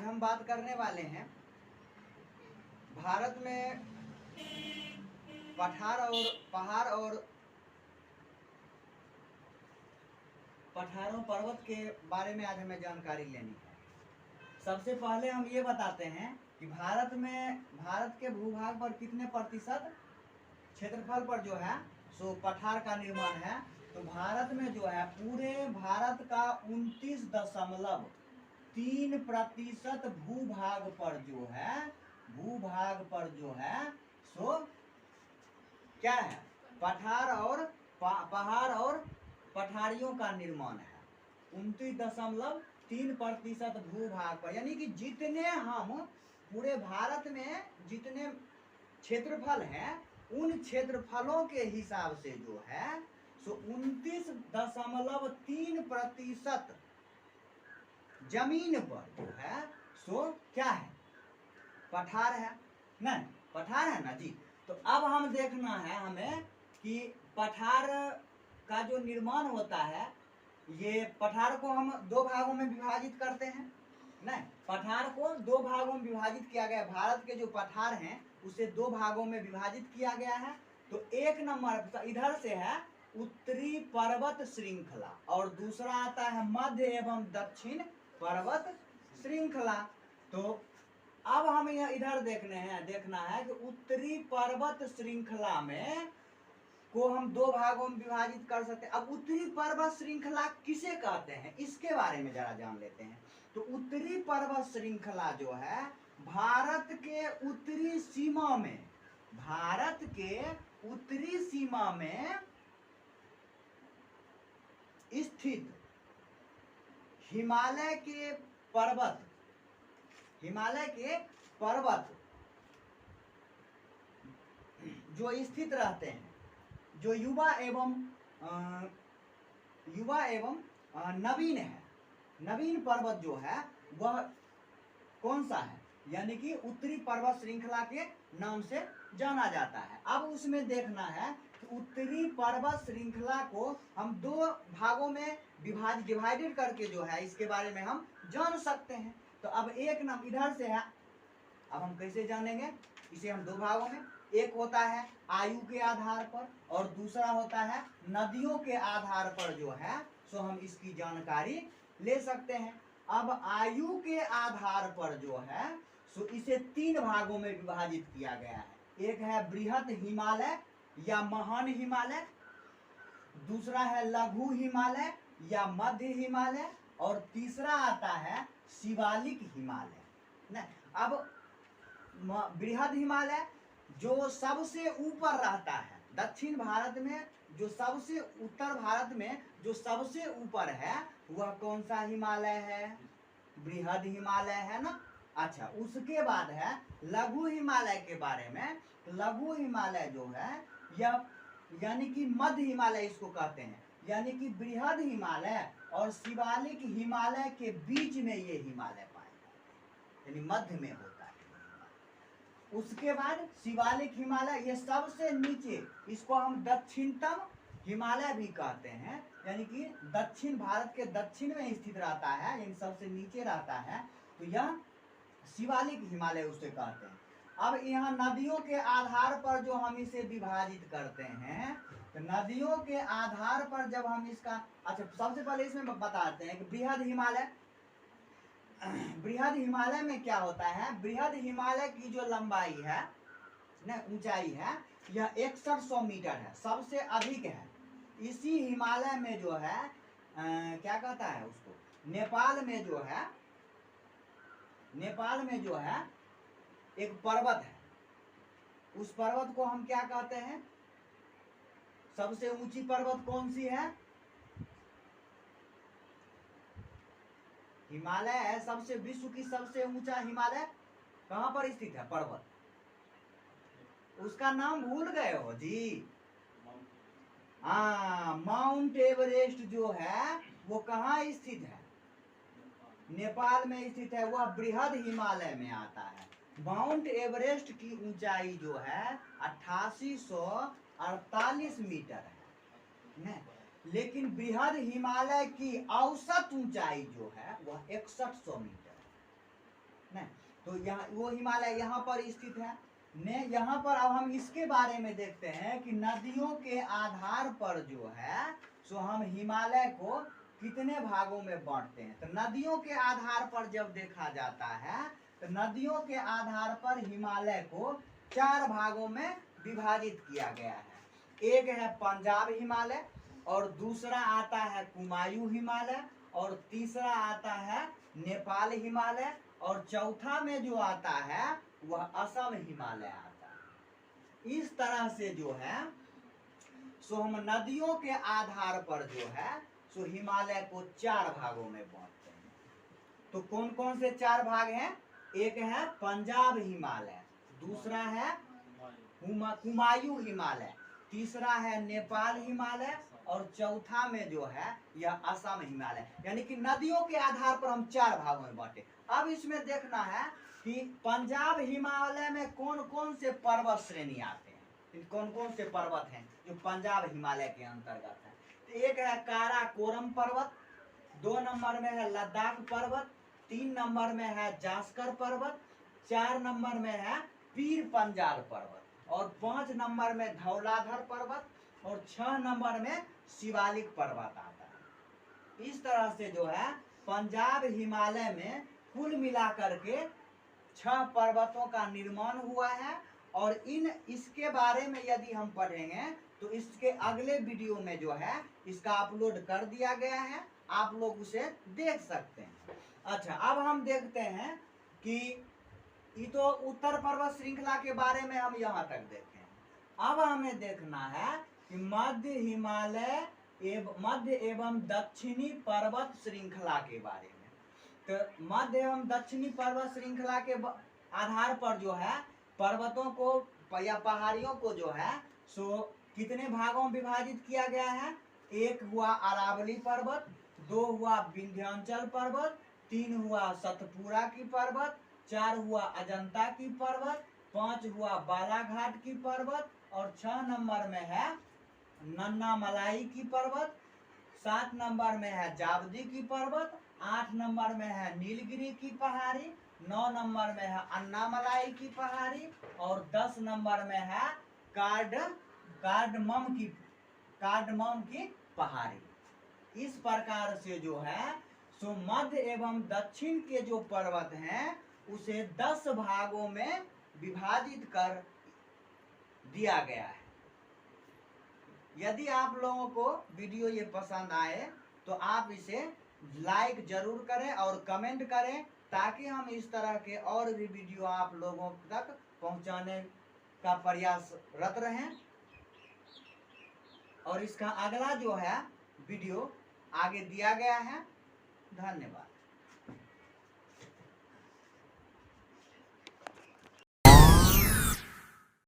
आज हम बात करने वाले हैं भारत में पठारों पर्वत के बारे में आज हमें जानकारी लेनी है। सबसे पहले हम ये बताते हैं कि भारत के भूभाग पर कितने प्रतिशत क्षेत्रफल पर जो है सो पठार का निर्माण है। तो भारत में जो है पूरे भारत का 29.3% भूभाग पर जो है सो क्या है पहाड़ और पठारियों का निर्माण है। 29.3% भूभाग पर, यानी कि जितने हम पूरे भारत में जितने क्षेत्रफल है उन क्षेत्रफलों के हिसाब से जो है सो 29.3% जमीन पर जो है सो क्या है, पठार है। नहीं, पठार है ना जी। तो अब हम देखना है हमें कि पठार का जो निर्माण होता है, ये पठार को हम दो भागों में विभाजित करते हैं। नहीं, पठार को दो भागों में विभाजित किया गया। भारत के जो पठार हैं उसे दो भागों में विभाजित किया गया है। तो एक नंबर इधर से है उत्तरी पर्वत श्रृंखला और दूसरा आता है मध्य एवं दक्षिण पर्वत श्रृंखला। तो अब हम यह इधर देखना है कि उत्तरी पर्वत श्रृंखला में को हम दो भागों में विभाजित कर सकते हैं। अब उत्तरी पर्वत श्रृंखला किसे कहते हैं इसके बारे में जरा जान लेते हैं। तो उत्तरी पर्वत श्रृंखला जो है भारत के उत्तरी सीमा में स्थित हिमालय के पर्वत जो स्थित रहते हैं, जो युवा एवं नवीन है। नवीन पर्वत जो है वह कौन सा है, यानी कि उत्तरी पर्वत श्रृंखला के नाम से जाना जाता है। अब उसमें देखना है कि उत्तरी पर्वत श्रृंखला को हम दो भागों में डिवाइडेड करके जो है इसके बारे में हम जान सकते हैं। तो अब एक नाम इधर से है, अब हम कैसे जानेंगे इसे, हम दो भागों में, एक होता है आयु के आधार पर और दूसरा होता है नदियों के आधार पर जो है सो हम इसकी जानकारी ले सकते हैं। अब आयु के आधार पर जो है सो इसे तीन भागों में विभाजित किया गया है। एक है बृहद हिमालय या महान हिमालय, दूसरा है लघु हिमालय या मध्य हिमालय और तीसरा आता है शिवालिक हिमालय। अब बृहद हिमालय जो सबसे ऊपर रहता है दक्षिण भारत में, जो सबसे उत्तर भारत में जो सबसे ऊपर है वह कौन सा हिमालय है, बृहद हिमालय है ना। अच्छा, उसके बाद है लघु हिमालय के बारे में। लघु हिमालय जो है यह यानी कि मध्य हिमालय इसको कहते हैं, यानी कि बृहद हिमालय और शिवालिक हिमालय के बीच में ये हिमालय पाए जाते हैं, यानी मध्य में होता है। उसके बाद शिवालिक हिमालय, ये सबसे नीचे, इसको हम दक्षिणतम हिमालय भी कहते हैं, यानी कि दक्षिण भारत के दक्षिण में स्थित रहता है, यानी सबसे नीचे रहता है। तो यह शिवालिक हिमालय उसे कहते हैं। अब यहाँ नदियों के आधार पर जो हम इसे विभाजित करते हैं, तो नदियों के आधार पर जब हम इसका, अच्छा सबसे पहले इसमें बताते हैं कि बृहद हिमालय में क्या होता है। बृहद हिमालय की जो लंबाई है ना, ऊंचाई है, यह 6100 मीटर है, सबसे अधिक है। इसी हिमालय में जो है क्या कहता है उसको, नेपाल में जो है एक पर्वत है, उस पर्वत को हम क्या कहते हैं, सबसे ऊंची पर्वत कौन सी है, हिमालय है। सबसे विश्व की सबसे ऊंचा हिमालय कहां पर स्थित है, पर्वत, उसका नाम भूल गए हो जी। हाँ, माउंट एवरेस्ट जो है वो कहाँ स्थित है, नेपाल में स्थित है, वह बृहद हिमालय में आता है। माउंट एवरेस्ट की ऊंचाई जो है 8848 मीटर है, लेकिन बृहद हिमालय की औसत ऊंचाई जो है वह 6100 मीटर है। नहीं, तो यहाँ वो हिमालय यहाँ पर स्थित है ने। यहाँ पर अब हम इसके बारे में देखते हैं कि नदियों के आधार पर जो है सो हम हिमालय को कितने भागों में बांटते हैं। तो नदियों के आधार पर जब देखा जाता है तो नदियों के आधार पर हिमालय को 4 भागों में विभाजित किया गया है। एक है पंजाब हिमालय, और दूसरा आता है कुमायूं हिमालय, और तीसरा आता है नेपाल हिमालय, और चौथा में जो आता है वह असम हिमालय आता है। इस तरह से जो है सो हम नदियों के आधार पर जो है सो हिमालय को 4 भागों में बांटते हैं। तो कौन कौन से 4 भाग हैं? एक है पंजाब हिमालय, दूसरा है कुमायूं हिमालय, तीसरा है नेपाल हिमालय, और चौथा में जो है यह असम हिमालय। यानी कि नदियों के आधार पर हम 4 भागों में बांटे। अब इसमें देखना है कि पंजाब हिमालय में कौन कौन से पर्वत श्रेणी आते हैं, कौन कौन से पर्वत हैं जो पंजाब हिमालय के अंतर्गत है। तो एक है काराकोरम पर्वत, 2 नंबर में है लद्दाख पर्वत, 3 नंबर में है जास्कर पर्वत, 4 नंबर में है पीर पंजाल पर्वत, और 5 नंबर में धौलाधर पर्वत, और 6 नंबर में शिवालिक पर्वत आता है। इस तरह से जो है पंजाब हिमालय में कुल मिलाकर के 6 पर्वतों का निर्माण हुआ है। और इसके बारे में यदि हम पढ़ेंगे तो इसके अगले वीडियो में जो है इसका अपलोड कर दिया गया है, आप लोग उसे देख सकते हैं। अच्छा, अब हम देखते हैं कि ये तो उत्तर पर्वत श्रृंखला के बारे में हम यहाँ तक देखे हैं। अब हमें देखना है कि मध्य एवं दक्षिणी पर्वत श्रृंखला के बारे में। तो मध्य एवं दक्षिणी पर्वत श्रृंखला के आधार पर जो है पर्वतों को या पहाड़ियों को जो है सो कितने भागों में विभाजित किया गया है। 1 हुआ अरावली पर्वत, 2 हुआ विंध्याचल पर्वत, 3 हुआ सतपुरा की पर्वत, 4 हुआ अजंता की पर्वत, 5 हुआ बालाघाट की पर्वत, और 6 नंबर में है नन्नामलाई की पर्वत, 7 नंबर में है जावदी की पर्वत, 8 नंबर में है नीलगिरी की पहाड़ी, 9 नंबर में है अन्नामलाई की पहाड़ी, और 10 नंबर में है कार्डमम की पहाड़ी। इस प्रकार से जो है सो मध्य एवं दक्षिण के जो पर्वत हैं उसे 10 भागों में विभाजित कर दिया गया है। यदि आप लोगों को वीडियो ये पसंद आए तो आप इसे लाइक जरूर करें और कमेंट करें, ताकि हम इस तरह के और भी वीडियो आप लोगों तक पहुंचाने का प्रयासरत रहें। और इसका अगला जो है वीडियो आगे दिया गया है। धन्यवाद।